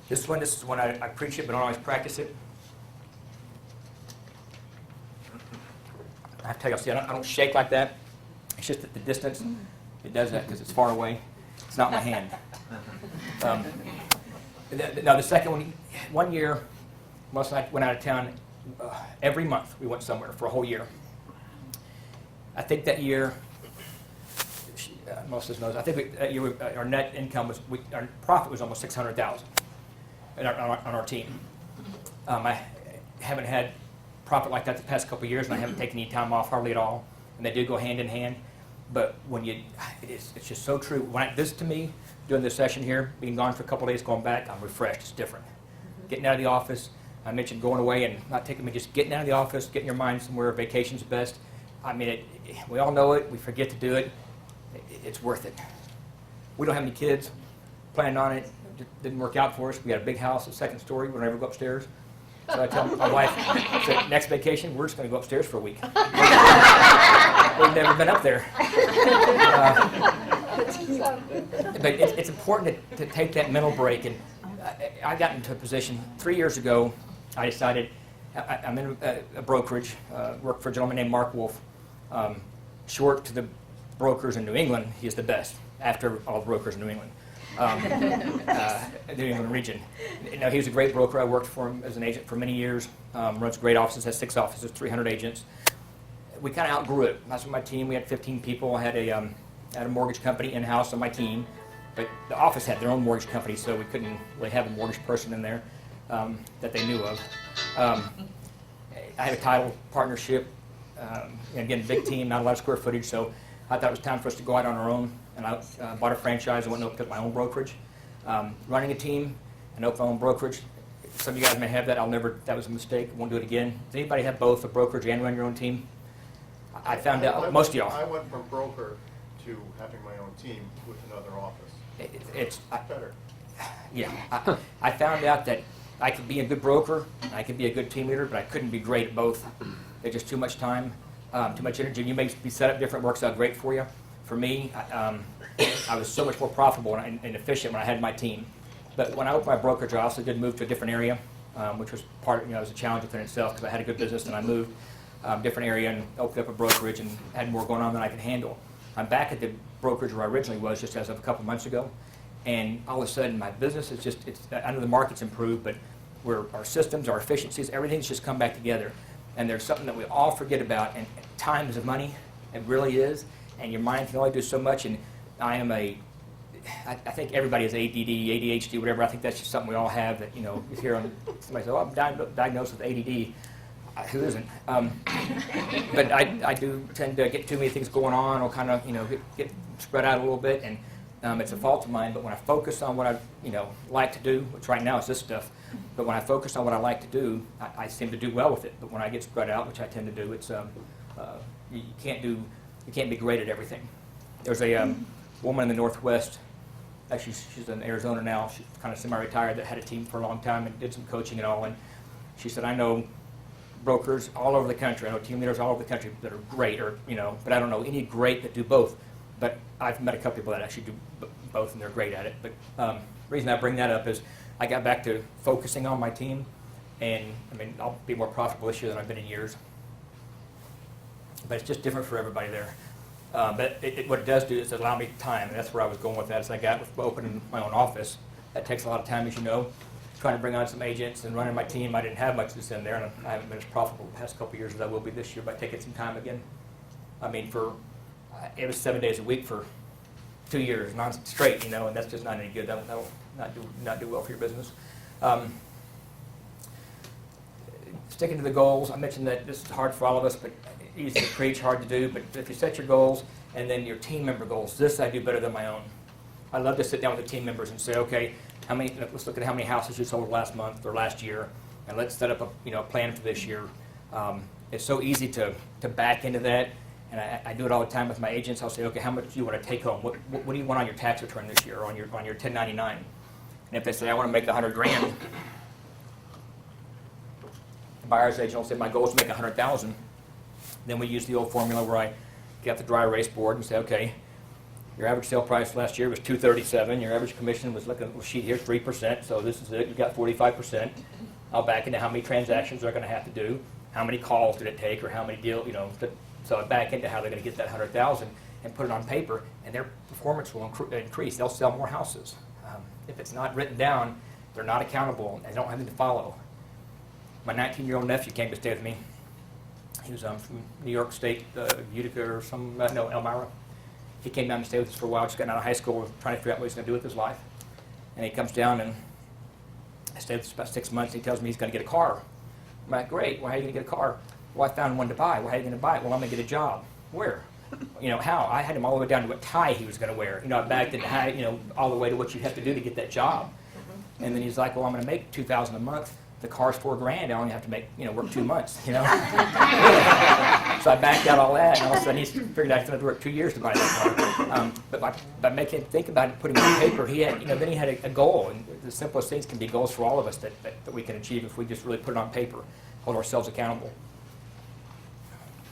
This is one I preach it, but I don't always practice it. I have to tell you, see, I don't shake like that. It's just at the distance. It does that because it's far away. It's not my hand. Now, the second one year, Melissa and I went out of town. Every month we went somewhere for a whole year. I think that year, most of us knows, I think that year our net income was, our profit was almost $600,000 on our team. I haven't had profit like that the past couple of years, and I haven't taken any time off hardly at all. And they do go hand in hand. But when it's just so true. This to me, doing this session here, being gone for a couple of days, going back, I'm refreshed. It's different. Getting out of the office. I mentioned going away and not taking me, just getting out of the office, getting your mind somewhere. Vacation's best. I mean, we all know it. We forget to do it. It's worth it. We don't have any kids. Planned on it. It didn't work out for us. We got a big house, a second story. We don't ever go upstairs. So I tell my wife, so next vacation, we're just going to go upstairs for a week. We've never been up there. But it's important to take that mental break. And I got into a position 3 years ago. I decided I'm in a brokerage, work for a gentleman named Mark Wolf. Short to the brokers in New England, he's the best after all the brokers in New England. The New England region. Now, he was a great broker. I worked for him as an agent for many years. Runs great offices, has 6 offices, 300 agents. We kind of outgrew it. That's my team. We had 15 people. I had a mortgage company in-house on my team, but the office had their own mortgage company, so we couldn't really have a mortgage person in there that they knew of. I had a title partnership. And again, big team, not a lot of square footage, so I thought it was time for us to go out on our own. And I bought a franchise and went and opened up my own brokerage. Running a team and opened my own brokerage. Some of you guys may have that. That was a mistake. Won't do it again. Does anybody have both a brokerage and run your own team? I found out, most of y'all. I went from broker to having my own team with another office. It's better. Yeah. I found out that I could be a good broker, and I could be a good team leader, but I couldn't be great at both. There's just too much time, too much energy. You may be set up different, works out great for you. For me, I was so much more profitable and efficient when I had my team. But when I opened my brokerage, I also did move to a different area, which was it was a challenge within itself because I had a good business and I moved different area and opened up a brokerage and had more going on than I could handle. I'm back at the brokerage where I originally was just as of a couple months ago, and all of a sudden my business is I know the market's improved, but our systems, our efficiencies, everything's just come back together. And there's something that we all forget about, and time is money. It really is. And your mind can only do so much. And I think everybody has ADD, ADHD, whatever. I think that's just something we all have that, you hear on somebody say, oh, I'm diagnosed with ADD. Who isn't? But I do tend to get too many things going on or kind of, get spread out a little bit. And it's a fault of mine. But when I focus on what I, like to do, which right now is this stuff, but when I focus on what I like to do, I seem to do well with it. But when I get spread out, which I tend to do, it's you can't be great at everything. There's a woman in the Northwest. Actually, she's in Arizona now. She's kind of semi-retired that had a team for a long time and did some coaching and all. And she said, I know brokers all over the country. I know team leaders all over the country that are great, but I don't know any great that do both. But I've met a couple people that actually do both, and they're great at it. But the reason I bring that up is I got back to focusing on my team, and I'll be more profitable this year than I've been in years. But it's just different for everybody there. But what it does do is allow me time, and that's where I was going with that. As I got with opening my own office, that takes a lot of time, as you know. Trying to bring on some agents and running my team, I didn't have much of this in there, and I haven't been as profitable the past couple of years as I will be this year by taking some time again. It was 7 days a week for 2 years, non-straight, and that's just not any good. That'll not do well for your business. Sticking to the goals, I mentioned that this is hard for all of us, but easy to preach, hard to do. But if you set your goals and then your team member goals, this I do better than my own. I love to sit down with the team members and say, okay, let's look at how many houses you sold last month or last year, and let's set up a plan for this year. It's so easy to back into that. And I do it all the time with my agents. I'll say, okay, how much do you want to take home? What do you want on your tax return this year, or on your 1099? And if they say, I want to make $100,000, the buyer's agent will say, my goal is to make $100,000. Then we use the old formula where I get the dry erase board and say, okay, Your average sale price last year was $237. Your average commission was, look at the sheet here, 3%. So this is it. You got 45%. I'll back into how many transactions they're going to have to do, how many calls did it take, or how many deals, So I back into how they're going to get that 100,000 and put it on paper, and their performance will increase. They'll sell more houses. If it's not written down, they're not accountable. They don't have anything to follow. My 19-year-old nephew came to stay with me. He was from New York State, Utica or Elmira. He came down to stay with us for a while, just getting out of high school, trying to figure out what he's going to do with his life. And he comes down, and I stayed with him about 6 months, and he tells me he's going to get a car. I'm like, great, well, how are you going to get a car? Well, I found one to buy. Well, how are you going to buy it? Well, I'm going to get a job. Where? How? I had him all the way down to what tie he was going to wear. I backed into how, all the way to what you have to do to get that job. And then he's like, well, I'm going to make $2,000 a month. The car's $4,000. I only have to make, work 2 months, So I backed out all that, and all of a sudden he's figured out he's going to work 2 years to buy that car. But by making him think about it, putting it on paper, he had, then he had a goal. And the simplest things can be goals for all of us that we can achieve if we just really put it on paper, hold ourselves accountable.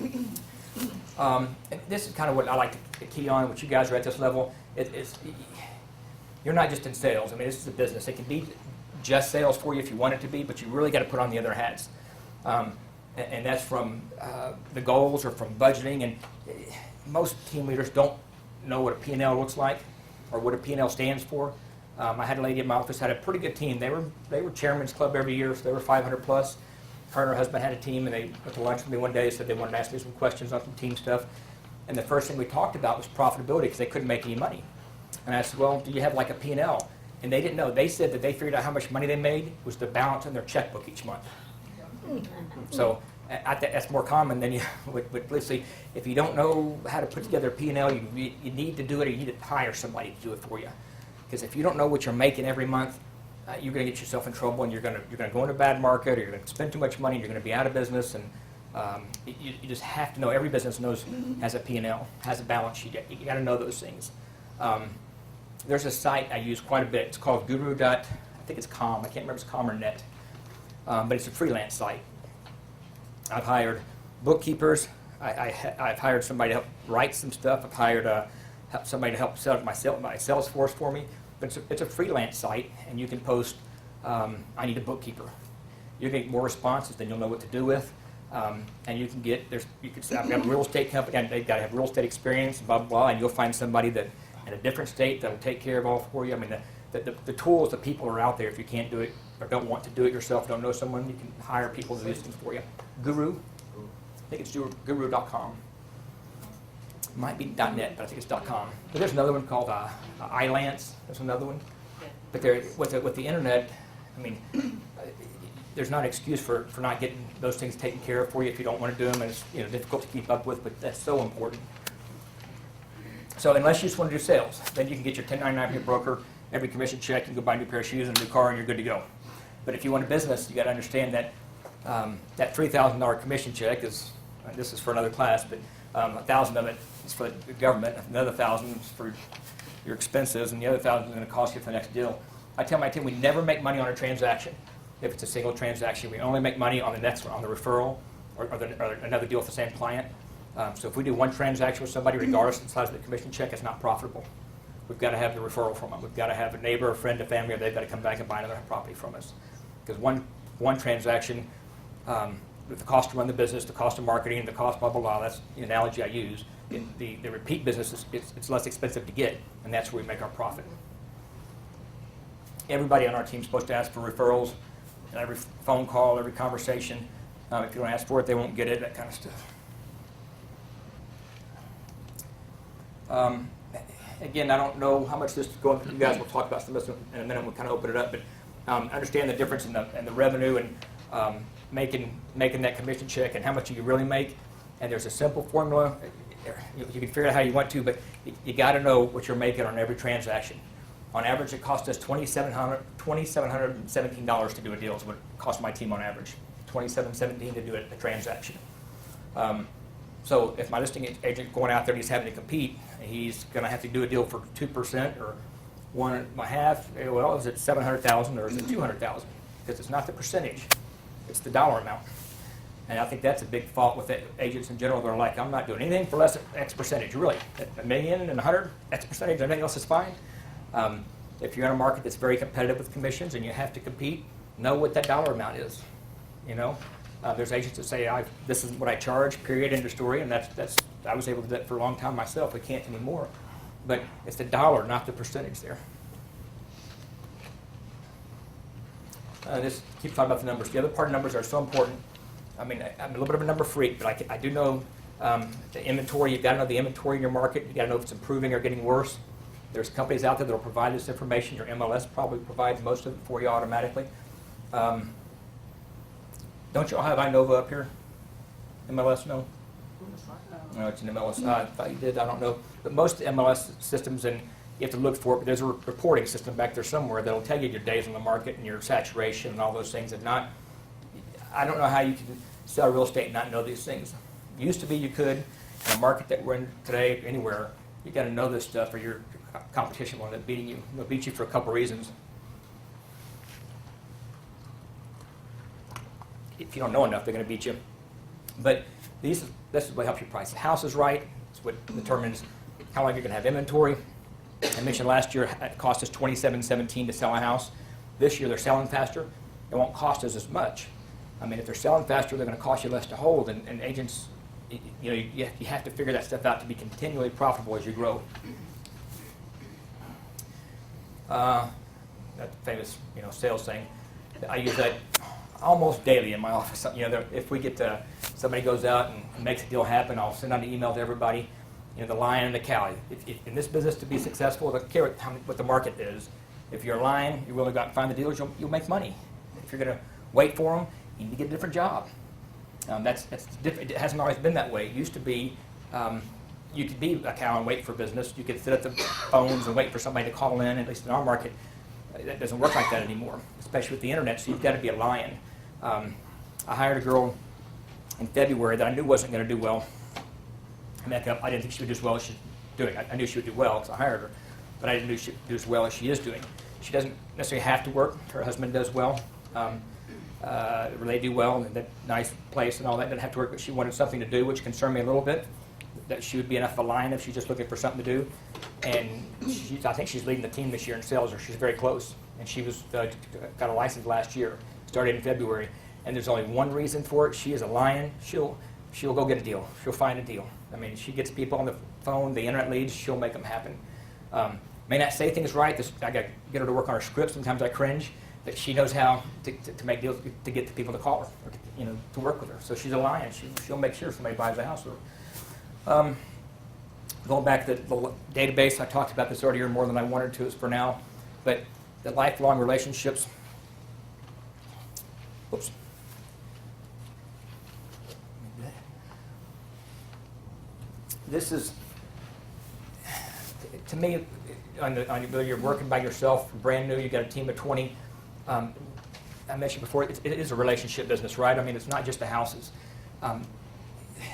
And this is kind of what I like to key on, what you guys are at this level. You're not just in sales. I mean, this is a business. It can be just sales for you if you want it to be, but you really got to put on the other hats. And that's from the goals or from budgeting. And most team leaders don't know what a P&L looks like or what a P&L stands for. I had a lady in my office had a pretty good team. They were chairman's club every year, so they were 500 plus. Her and her husband had a team, and they went to lunch with me one day and said they wanted to ask me some questions on some team stuff. And the first thing we talked about was profitability because they couldn't make any money. And I said, well, do you have like a P&L? And they didn't know. They said that they figured out how much money they made was the balance in their checkbook each month. So I think that's more common than you would let's see. If you don't know how to put together a P&L, you need to do it, or you need to hire somebody to do it for you. Because if you don't know what you're making every month, you're going to get yourself in trouble, and you're going to go in a bad market, or you're going to spend too much money, and you're going to be out of business. And you just have to know. Every business has a P&L, has a balance sheet. You got to know those things. There's a site I use quite a bit. It's called Guru. I think it's com. I can't remember if it's com or net, but it's a freelance site. I've hired bookkeepers. I've hired somebody to help write some stuff. I've hired somebody to help set up my Salesforce for me. But it's a freelance site, and you can post, I need a bookkeeper. You're going to get more responses than you'll know what to do with. And you can get, you could say, I've got a real estate company, and they've got to have real estate experience, blah, blah, blah, and you'll find somebody that in a different state that will take care of all for you. I mean, the tools, the people are out there. If you can't do it or don't want to do it yourself, don't know someone, you can hire people to do these things for you. Guru, I think it's guru.com. Might be .net, but I think it's .com. But there's another one called iLance. There's another one. But with the internet, I mean, there's not an excuse for not getting those things taken care of for you if you don't want to do them, and it's difficult to keep up with, but that's so important. So unless you just want to do sales, then you can get your 1099 from your broker, every commission check, you can go buy a new pair of shoes and a new car, and you're good to go. But if you want a business, you got to understand that that $3,000 commission check is, this is for another class, but 1,000 of it is for the government, another 1,000 is for your expenses, and the other 1,000 is going to cost you for the next deal. I tell my team we never make money on a transaction. If it's a single transaction, we only make money on the next one, on the referral, or another deal with the same client. So if we do one transaction with somebody, regardless of the size of the commission check, it's not profitable. We've got to have the referral from them. We've got to have a neighbor, a friend, a family, or they've got to come back and buy another property from us. Because one transaction, with the cost to run the business, the cost of marketing, the cost blah, blah, blah, that's the analogy I use. The repeat business, it's less expensive to get, and that's where we make our profit. Everybody on our team is supposed to ask for referrals, and every phone call, every conversation. If you don't ask for it, they won't get it, that kind of stuff. Again, I don't know how much this is going through. You guys will talk about some of this in a minute. We'll kind of open it up, but understand the difference in the revenue and making that commission check and how much you really make. And there's a simple formula. You can figure out how you want to, but you got to know what you're making on every transaction. On average, it cost us $2,717 to do a deal is what it cost my team on average. $2,717 to do a transaction. So if my listing agent going out there and he's having to compete, he's going to have to do a deal for 2% or 1.5%. Well, is it $700,000 or is it $200,000? Because it's not the percentage; it's the dollar amount. And I think that's a big fault with agents in general. They're like, I'm not doing anything for less than X percentage. Really, $1 million and 100 X percentage, everything else is fine. If you're in a market that's very competitive with commissions and you have to compete, know what that dollar amount is. You know, there's agents that say, this is what I charge, period, end of story, and that's I was able to do that for a long time myself. We can't anymore. But it's the dollar, not the percentage there. Just keep talking about the numbers. The other part of numbers are so important. I mean, I'm a little bit of a number freak, but I do know the inventory. You've got to know the inventory in your market. You've got to know if it's improving or getting worse. There's companies out there that will provide this information. Your MLS probably provides most of it for you automatically. Don't you all have Inova up here? MLS, no? No, it's an MLS. I thought you did. I don't know. But most MLS systems, and you have to look for it, but there's a reporting system back there somewhere that'll tell you your days on the market and your saturation and all those things. And I don't know how you can sell real estate and not know these things. Used to be you could. In a market that we're in today, anywhere, you got to know this stuff or your competition will end up beating you. They'll beat you for a couple reasons. If you don't know enough, they're going to beat you. But this is what helps you price the houses right. It's what determines how long you're going to have inventory. I mentioned last year it cost us $27.17 to sell a house. This year they're selling faster. It won't cost us as much. I mean, if they're selling faster, they're going to cost you less to hold. And agents, you have to figure that stuff out to be continually profitable as you grow. That famous, sales thing. I use that almost daily in my office. If we get somebody goes out and makes a deal happen, I'll send out an email to everybody. The lion and the cow. If in this business to be successful, I don't care what the market is. If you're a lion, you're willing to go out and find the dealers, you'll make money. If you're going to wait for them, you need to get a different job. That's different. It hasn't always been that way. It used to be you could be a cow and wait for business. You could sit at the phones and wait for somebody to call in. At least in our market, that doesn't work like that anymore, especially with the internet. So you've got to be a lion. I hired a girl in February that I knew wasn't going to do well. I didn't think she would do as well as she's doing. I knew she would do well because I hired her, but I didn't know she would do as well as she is doing. She doesn't necessarily have to work. Her husband does well. They do well in that nice place and all that. Doesn't have to work, but she wanted something to do, which concerned me a little bit. That she would be enough of a lion if she's just looking for something to do. And I think she's leading the team this year in sales, or she's very close. And she was got a license last year, started in February. And there's only one reason for it. She is a lion. She'll go get a deal. She'll find a deal. I mean, she gets people on the phone, the internet leads, she'll make them happen. May not say things right. I got to get her to work on her script. Sometimes I cringe. But she knows how to make deals to get the people to call her, or to work with her. So she's a lion. She'll make sure somebody buys a house with her. Going back to the database, I talked about this earlier more than I wanted to for now. But the lifelong relationships. Oops. This is, to me, whether you're working by yourself, brand new, you've got a team of 20. I mentioned before, it is a relationship business, right? I mean, it's not just the houses.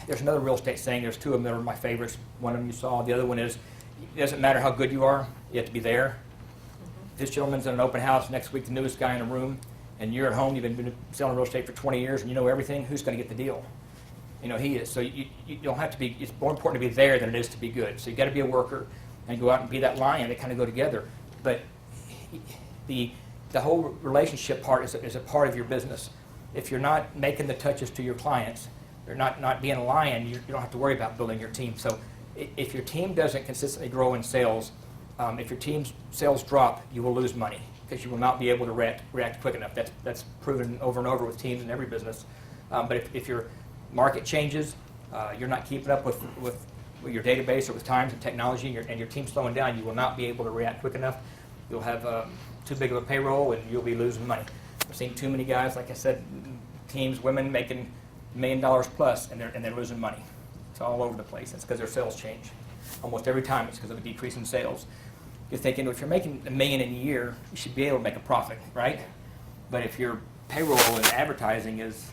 There's another real estate saying, there's two of them that are my favorites. One of them you saw, the other one is, it doesn't matter how good you are, you have to be there. This gentleman's in an open house, next week the newest guy in the room, and you're at home, you've been selling real estate for 20 years, and you know everything, who's going to get the deal? He is. So you don't have to be, it's more important to be there than it is to be good. So you got to be a worker and go out and be that lion. They kind of go together. But the whole relationship part is a part of your business. If you're not making the touches to your clients, you're not being a lion, you don't have to worry about building your team. So if your team doesn't consistently grow in sales, if your team's sales drop, you will lose money because you will not be able to react quick enough. That's proven over and over with teams in every business. But if your market changes, you're not keeping up with your database or with times and technology, and your team's slowing down, you will not be able to react quick enough. You'll have too big of a payroll, and you'll be losing money. I've seen too many guys, like I said, teams, women making $1 million plus, and they're losing money. It's all over the place. It's because their sales change. Almost every time it's because of a decrease in sales. You're thinking, if you're making $1 million in a year, you should be able to make a profit, right? But if your payroll and advertising is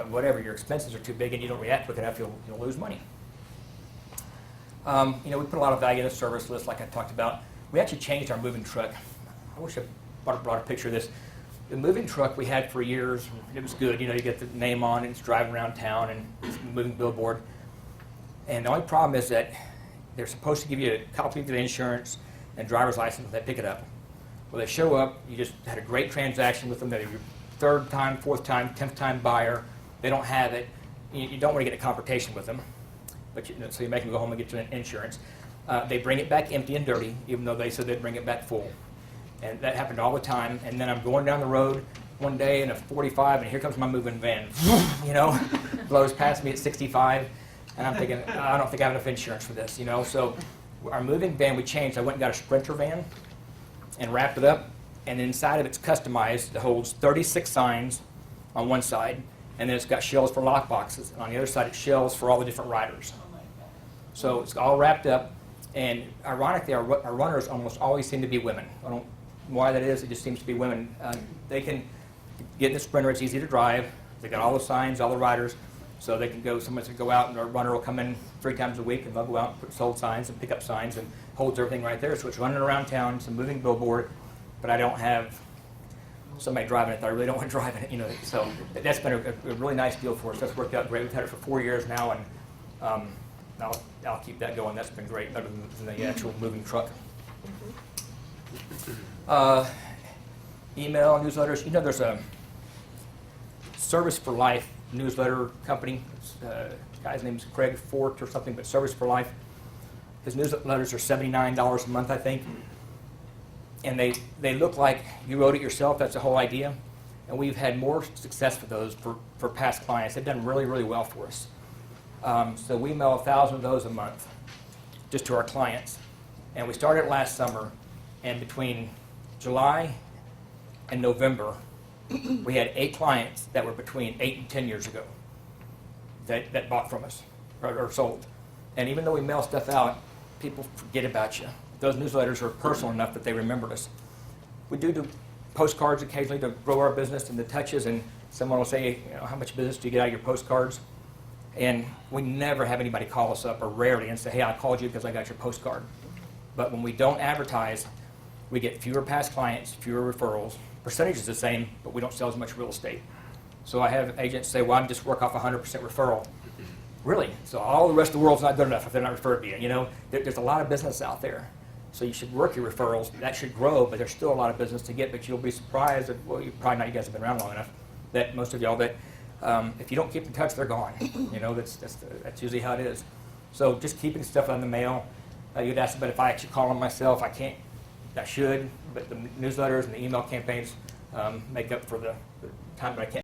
whatever, your expenses are too big and you don't react quick enough, you'll lose money. We put a lot of value in the service list, like I talked about. We actually changed our moving truck. I wish I brought a picture of this. The moving truck we had for years, it was good. You know, you get the name on it, it's driving around town and it's a moving billboard. And the only problem is that they're supposed to give you a copy of the insurance and driver's license when they pick it up. Well, they show up, you just had a great transaction with them, they're your third time, fourth time, 10th time buyer. They don't have it. You don't want to get a confrontation with them, but so you make them go home and get your insurance. They bring it back empty and dirty, even though they said they'd bring it back full. And that happened all the time. And then I'm going down the road one day in a 45, and here comes my moving van. You know, blows past me at 65, and I'm thinking, I don't think I have enough insurance for this. You know, so our moving van we changed. I went and got a Sprinter van and wrapped it up, and inside of it's customized. It holds 36 signs on one side, and then it's got shelves for lock boxes, and on the other side it's shelves for all the different riders. So it's all wrapped up, and ironically, our runners almost always seem to be women. I don't know why that is. It just seems to be women. They can get in the Sprinter. It's easy to drive. They got all the signs, all the riders, so they can go. Someone can go out, and our runner will come in 3 times a week, and they'll go out and put sold signs and pick up signs, and holds everything right there. So it's running around town. It's a moving billboard, but I don't have somebody driving it that I really don't want driving it. You know, so that's been a really nice deal for us. That's worked out great. We've had it for 4 years now, and I'll keep that going. That's been great, better than the actual moving truck. Email, newsletters. You know, there's a Service for Life newsletter company. The guy's name is Craig Fort or something, but Service for Life. His newsletters are $79 a month, I think. And they look like you wrote it yourself. That's the whole idea. And we've had more success with those for past clients. They've done really, really well for us. So we mail 1,000 of those a month just to our clients. And we started last summer, and between July and November, we had 8 clients that were between 8 and 10 years ago that bought from us or sold. And even though we mail stuff out, people forget about you. Those newsletters are personal enough that they remembered us. We do postcards occasionally to grow our business and the touches, and someone will say, you know, how much business do you get out of your postcards? And we never have anybody call us up, or rarely, and say, hey, I called you because I got your postcard. But when we don't advertise, we get fewer past clients, fewer referrals. Percentage is the same, but we don't sell as much real estate. So I have agents say, well, I'm just work off 100% referral. Really? So all the rest of the world's not good enough if they're not referred to you. You know, there's a lot of business out there. So you should work your referrals. That should grow, but there's still a lot of business to get. But you'll be surprised that, well, you probably not, you guys have been around long enough, that most of y'all, that if you don't keep in touch, they're gone. You know, that's usually how it is. So just keeping stuff on the mail. You'd ask about if I actually call them myself. I can't. I should, but the newsletters and the email campaigns make up for the time that I can't.